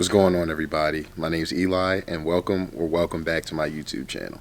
What's going on, everybody? My name is Eli, and welcome back to my YouTube channel.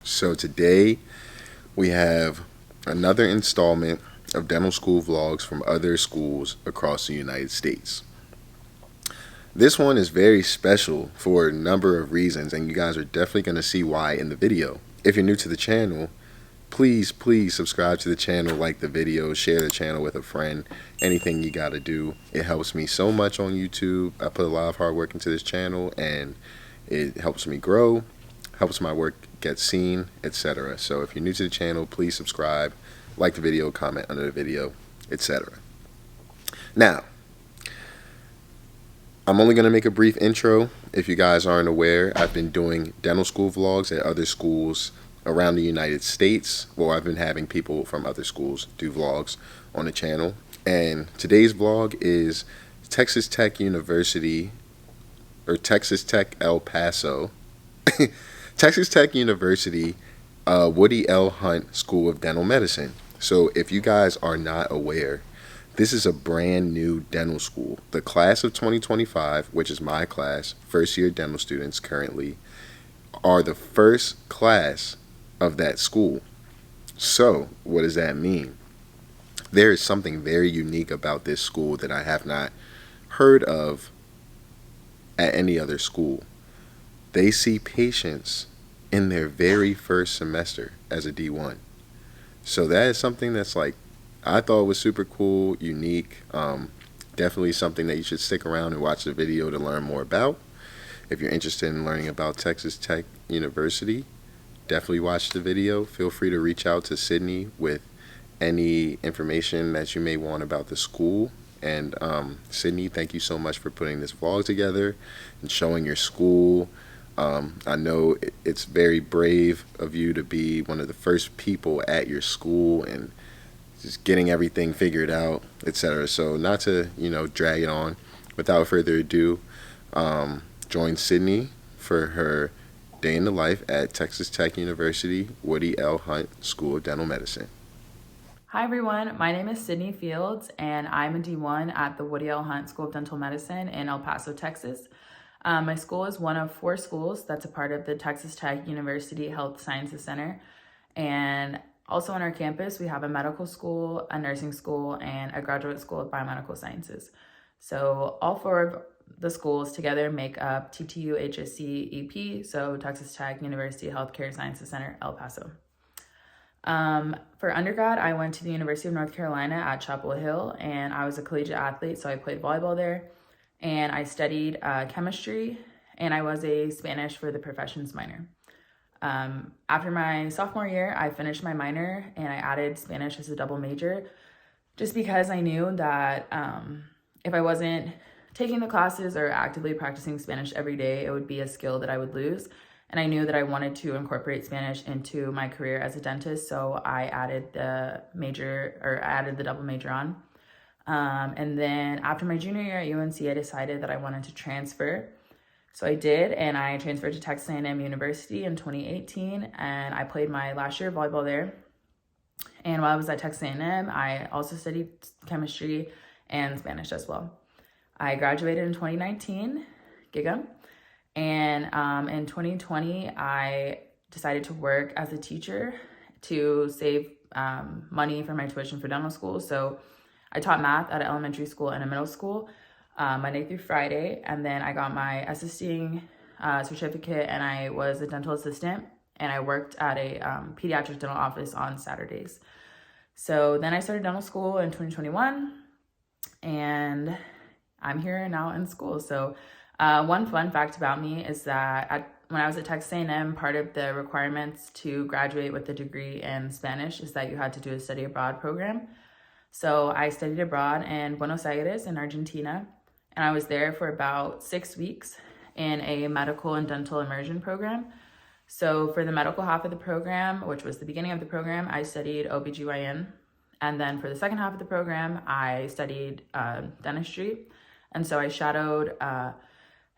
So today we have another installment of dental school vlogs from other schools across the United States. This one is very special for a number of reasons, and you guys are definitely going to see why in the video. If you're new to the channel, please subscribe to the channel, like the video, share the channel with a friend. Anything you gotta do. It helps me so much on YouTube. I put a lot of hard work into this channel, and it helps me grow, helps my work get seen, etc. So if you're new to the channel, please subscribe, like the video, comment under the video, etc. Now, I'm only going to make a brief intro. If you guys aren't aware, I've been doing dental school vlogs at other schools around the United States. Well, I've been having people from other schools do vlogs on the channel. And today's vlog is Texas Tech University, or Texas Tech El Paso. Texas Tech University, Woody L. Hunt School of Dental Medicine. So if you guys are not aware, this is a brand new dental school. The class of 2025, which is my class, first year dental students currently, are the first class of that school. So what does that mean? There is something very unique about this school that I have not heard of at any other school. They see patients in their very first semester as a D1. So that is something that's I thought was super cool, unique, definitely something that you should stick around and watch the video to learn more about. If you're interested in learning about Texas Tech University, definitely watch the video. Feel free to reach out to Sydnye with any information that you may want about the school. And Sydnye, thank you so much for putting this vlog together and showing your school. I know it's very brave of you to be one of the first people at your school and just getting everything figured out, etc. So not to, drag it on, without further ado, join Sydnye for her day in the life at Texas Tech University, Woody L. Hunt School of Dental Medicine. Hi everyone, my name is Sydnye Fields and I'm a D1 at the Woody L. Hunt School of Dental Medicine in El Paso, Texas. My school is one of 4 schools that's a part of the Texas Tech University Health Sciences Center. And also on our campus, we have a medical school, a nursing school, and a graduate school of biomedical sciences. So all 4 of the schools together make up TTU HSC EP, so Texas Tech University Healthcare Sciences Center, El Paso. For undergrad, I went to the University of North Carolina at Chapel Hill, and I was a collegiate athlete, so I played volleyball there. And I studied chemistry, and I was a Spanish for the professions minor. After my sophomore year, I finished my minor and I added Spanish as a double major just because I knew that if I wasn't taking the classes or actively practicing Spanish every day, it would be a skill that I would lose. And I knew that I wanted to incorporate Spanish into my career as a dentist, so I added the double major on. And then after my junior year at UNC, I decided that I wanted to transfer. So I did, and I transferred to Texas A&M University in 2018, and I played my last year of volleyball there. And while I was at Texas A&M, I also studied chemistry and Spanish as well. I graduated in 2019, Giga, and in 2020, I decided to work as a teacher to save money for my tuition for dental school. So I taught math at an elementary school and a middle school, Monday through Friday, and then I got my assisting certificate, and I was a dental assistant, and I worked at a pediatric dental office on Saturdays. So then I started dental school in 2021, and I'm here now in school. So one fun fact about me is that when I was at Texas A&M, part of the requirements to graduate with a degree in Spanish is that you had to do a study abroad program. So I studied abroad in Buenos Aires in Argentina, and I was there for about 6 weeks in a medical and dental immersion program. So for the medical half of the program, which was the beginning of the program, I studied OBGYN. And then for the second half of the program, I studied dentistry. And so I shadowed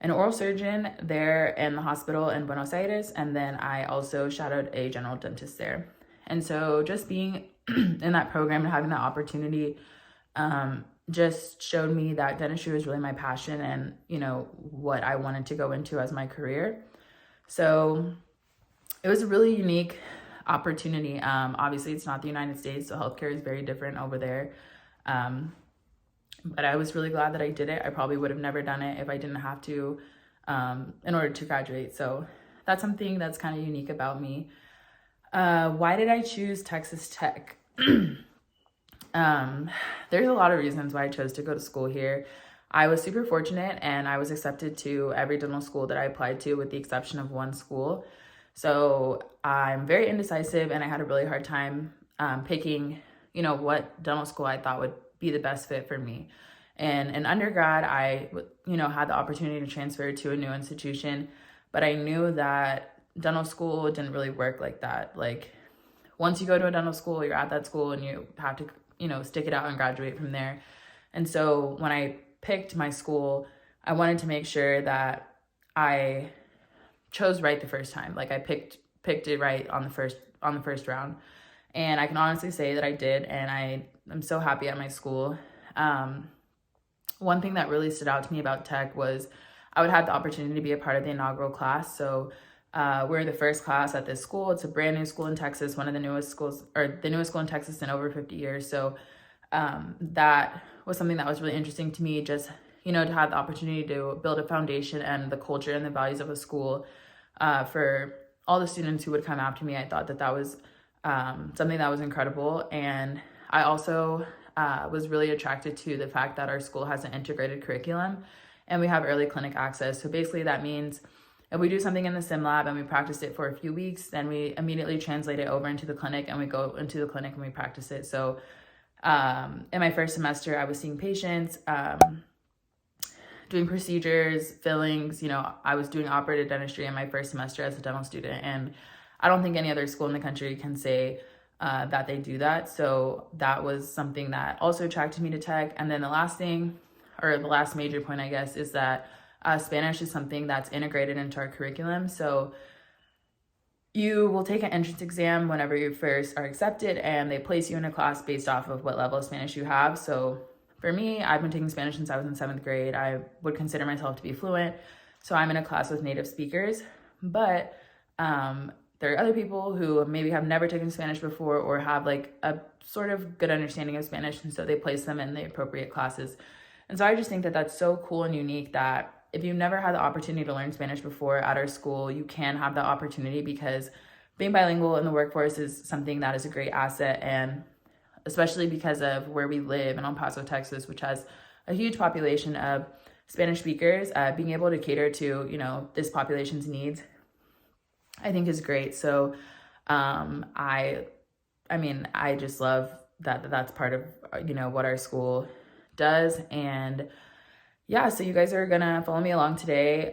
an oral surgeon there in the hospital in Buenos Aires, and then I also shadowed a general dentist there. And so just being in that program and having that opportunity just showed me that dentistry was really my passion and, you know, what I wanted to go into as my career. So it was a really unique opportunity. Obviously, it's not the United States, so healthcare is very different over there. But I was really glad that I did it. I probably would have never done it if I didn't have to in order to graduate. So that's something that's kind of unique about me. Why did I choose Texas Tech? There's a lot of reasons why I chose to go to school here. I was super fortunate and I was accepted to every dental school that I applied to with the exception of one school. So I'm very indecisive and I had a really hard time picking, you know, what dental school I thought would be the best fit for me. And in undergrad, I, you know, had the opportunity to transfer to a new institution, but I knew that dental school didn't really work like that. Like once you go to a dental school, you're at that school and you have to, you know, stick it out and graduate from there. And so when I picked my school, I wanted to make sure that I chose right the first time. Like I picked it right on the first round. And I can honestly say that I did, and I'm so happy at my school. One thing that really stood out to me about Tech was I would have the opportunity to be a part of the inaugural class. So we're the first class at this school. It's a brand new school in Texas, one of the newest schools, or the newest school in Texas in over 50 years. So that was something that was really interesting to me, just, you know, to have the opportunity to build a foundation and the culture and the values of a school for all the students who would come after me. I thought that was something that was incredible. And I also was really attracted to the fact that our school has an integrated curriculum and we have early clinic access. So basically that means if we do something in the sim lab and we practice it for a few weeks, then we immediately translate it over into the clinic and we go into the clinic and we practice it. So in my first semester, I was seeing patients, doing procedures, fillings. You know, I was doing operative dentistry in my first semester as a dental student. And I don't think any other school in the country can say that they do that. So that was something that also attracted me to Tech. And then the last thing, or the last major point, I guess, is that Spanish is something that's integrated into our curriculum. So you will take an entrance exam whenever you first are accepted, and they place you in a class based off of what level of Spanish you have. So for me, I've been taking Spanish since I was in 7th grade. I would consider myself to be fluent. So I'm in a class with native speakers, but there are other people who maybe have never taken Spanish before or have like a sort of good understanding of Spanish. And so they place them in the appropriate classes. And so I just think that that's so cool and unique that if you've never had the opportunity to learn Spanish before at our school, you can have that opportunity, because being bilingual in the workforce is something that is a great asset. And especially because of where we live in El Paso, Texas, which has a huge population of Spanish speakers, being able to cater to, you know, this population's needs, I think is great. So I mean, I just love that that's part of, you know, what our school does. And yeah, so you guys are gonna follow me along today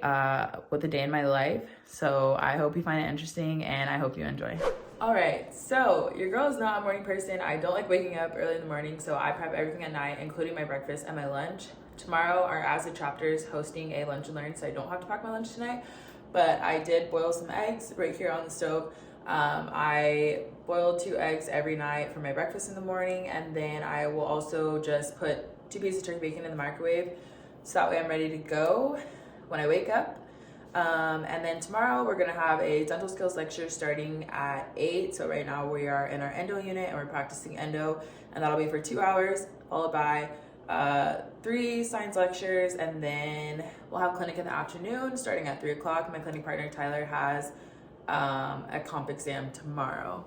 with a day in my life. So I hope you find it interesting and I hope you enjoy. All right, so your girl is not a morning person. I don't like waking up early in the morning, so I prep everything at night, including my breakfast and my lunch. Tomorrow, our ASDA chapter is hosting a lunch and learn, so I don't have to pack my lunch tonight, but I did boil some eggs right here on the stove. I boil 2 eggs every night for my breakfast in the morning, and then I will also just put 2 pieces of turkey bacon in the microwave, so that way I'm ready to go when I wake up. And then tomorrow we're gonna have a dental skills lecture starting at 8. So right now we are in our endo unit and we're practicing endo, and that'll be for 2 hours, followed by 3 science lectures, and then we'll have clinic in the afternoon starting at 3 o'clock. My clinic partner Tyler has a comp exam tomorrow.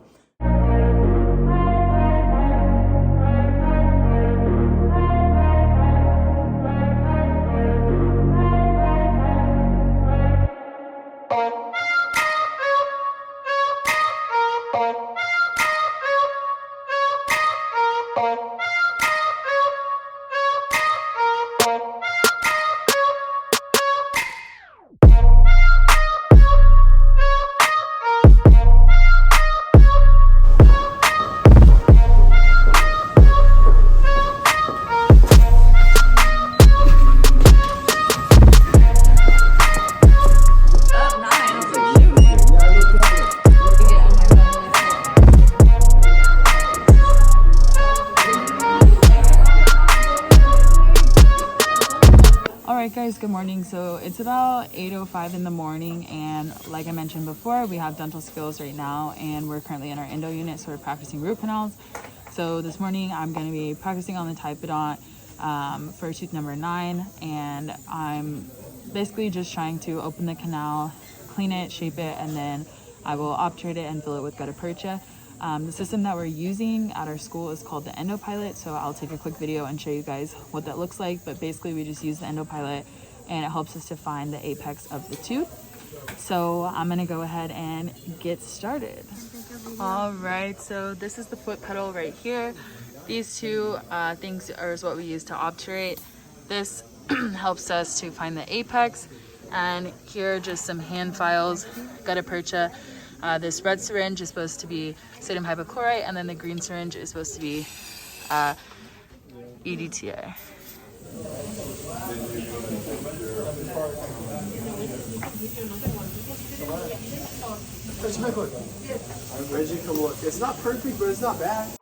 guys, good morning. So it's about 8:05 in the morning, and like I mentioned before, we have dental skills right now, and we're currently in our endo unit, so we're practicing root canals. So this morning I'm going to be practicing on the typodont for tooth number 9, and I'm basically just trying to open the canal, clean it, shape it, and then I will obturate it and fill it with gutta percha. The system that we're using at our school is called the EndoPilot, so I'll take a quick video and show you guys what that looks like. But basically we just use the EndoPilot and it helps us to find the apex of the tooth. So I'm gonna go ahead and get started. All right, so this is the foot pedal right here. These two things are what we use to obturate. This helps us to find the apex, and here are just some hand files, gutta percha. This red syringe is supposed to be sodium hypochlorite, and then the green syringe is supposed to be EDTA. Reggie, come look. It's not perfect, but it's not bad.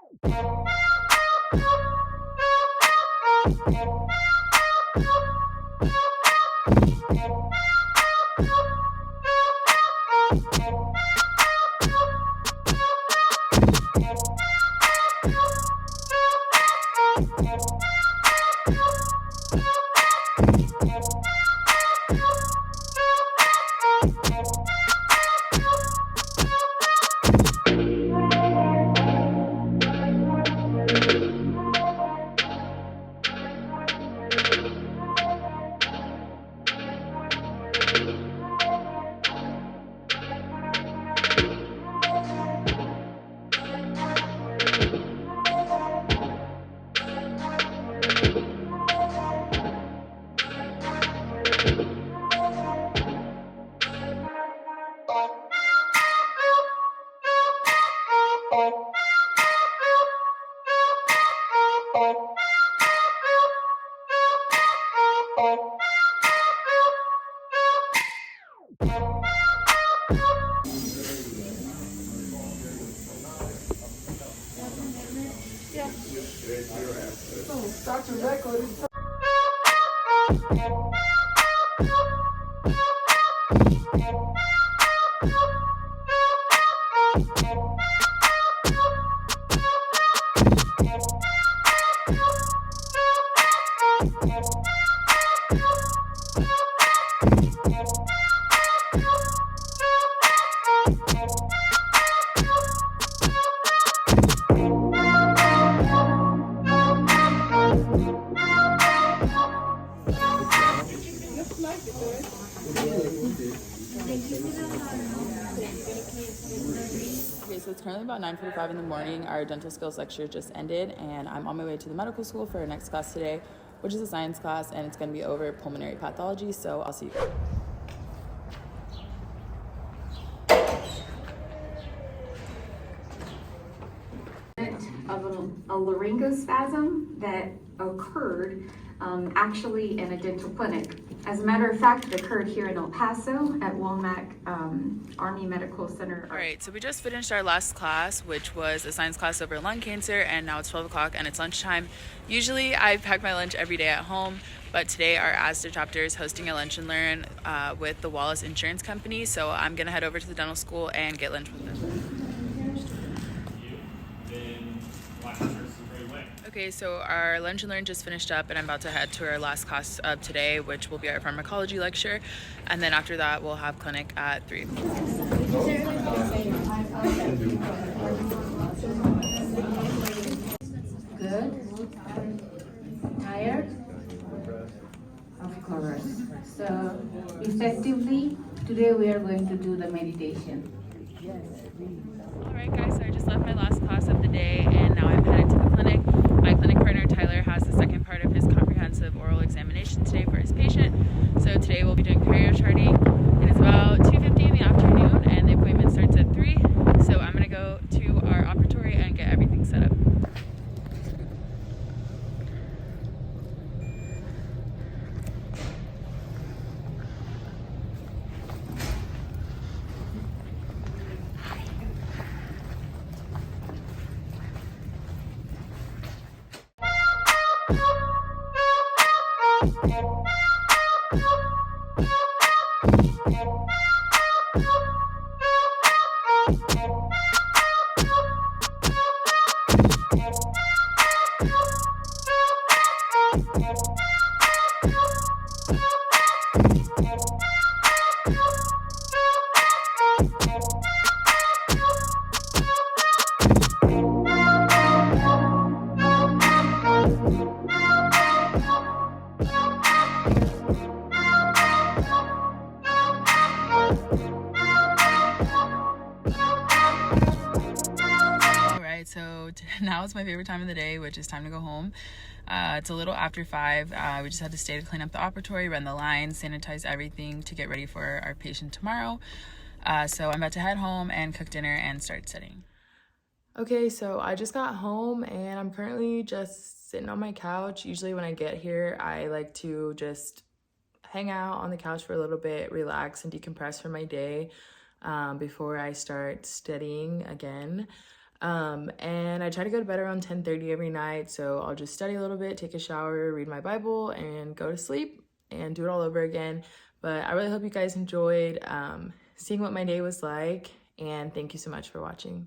Dr. Beckler is Okay, so it's currently about 9:45 in the morning. Our dental skills lecture just ended, and I'm on my way to the medical school for our next class today, which is a science class, and it's going to be over pulmonary pathology, so I'll see you guys. Of a laryngospasm that occurred actually in a dental clinic. As a matter of fact, it occurred here in El Paso at Womack Army Medical Center. All right, so we just finished our last class, which was a science class over lung cancer, and now it's 12 o'clock and it's lunchtime. Usually I pack my lunch every day at home, but today our ASDA chapter is hosting a lunch and learn with the Wallace Insurance Company, so I'm gonna head over to the dental school and get lunch with them. Okay, so our lunch and learn just finished up, and I'm about to head to our last class of today, which will be our pharmacology lecture, and then after that we'll have clinic at 3. Good. Tired? Of course. So effectively, today we are going to do the meditation. Alright guys, so I just left my last class of the day, and now I'm headed to the clinic. My clinic partner Tyler has the second part of his comprehensive oral examination today for his patient. So today we'll be doing perio charting. It is about 2:50 in the afternoon and the appointment starts at 3. So I'm going to go to our operatory and get everything set up. So now is my favorite time of the day, which is time to go home. It's a little after 5. We just had to stay to clean up the operatory, run the lines, sanitize everything to get ready for our patient tomorrow. So I'm about to head home and cook dinner and start studying. Okay, so I just got home and I'm currently just sitting on my couch. Usually when I get here, I like to just hang out on the couch for a little bit, relax and decompress from my day before I start studying again. And I try to go to bed around 10:30 every night, so I'll just study a little bit, take a shower, read my Bible, and go to sleep and do it all over again. But I really hope you guys enjoyed seeing what my day was like, and thank you so much for watching.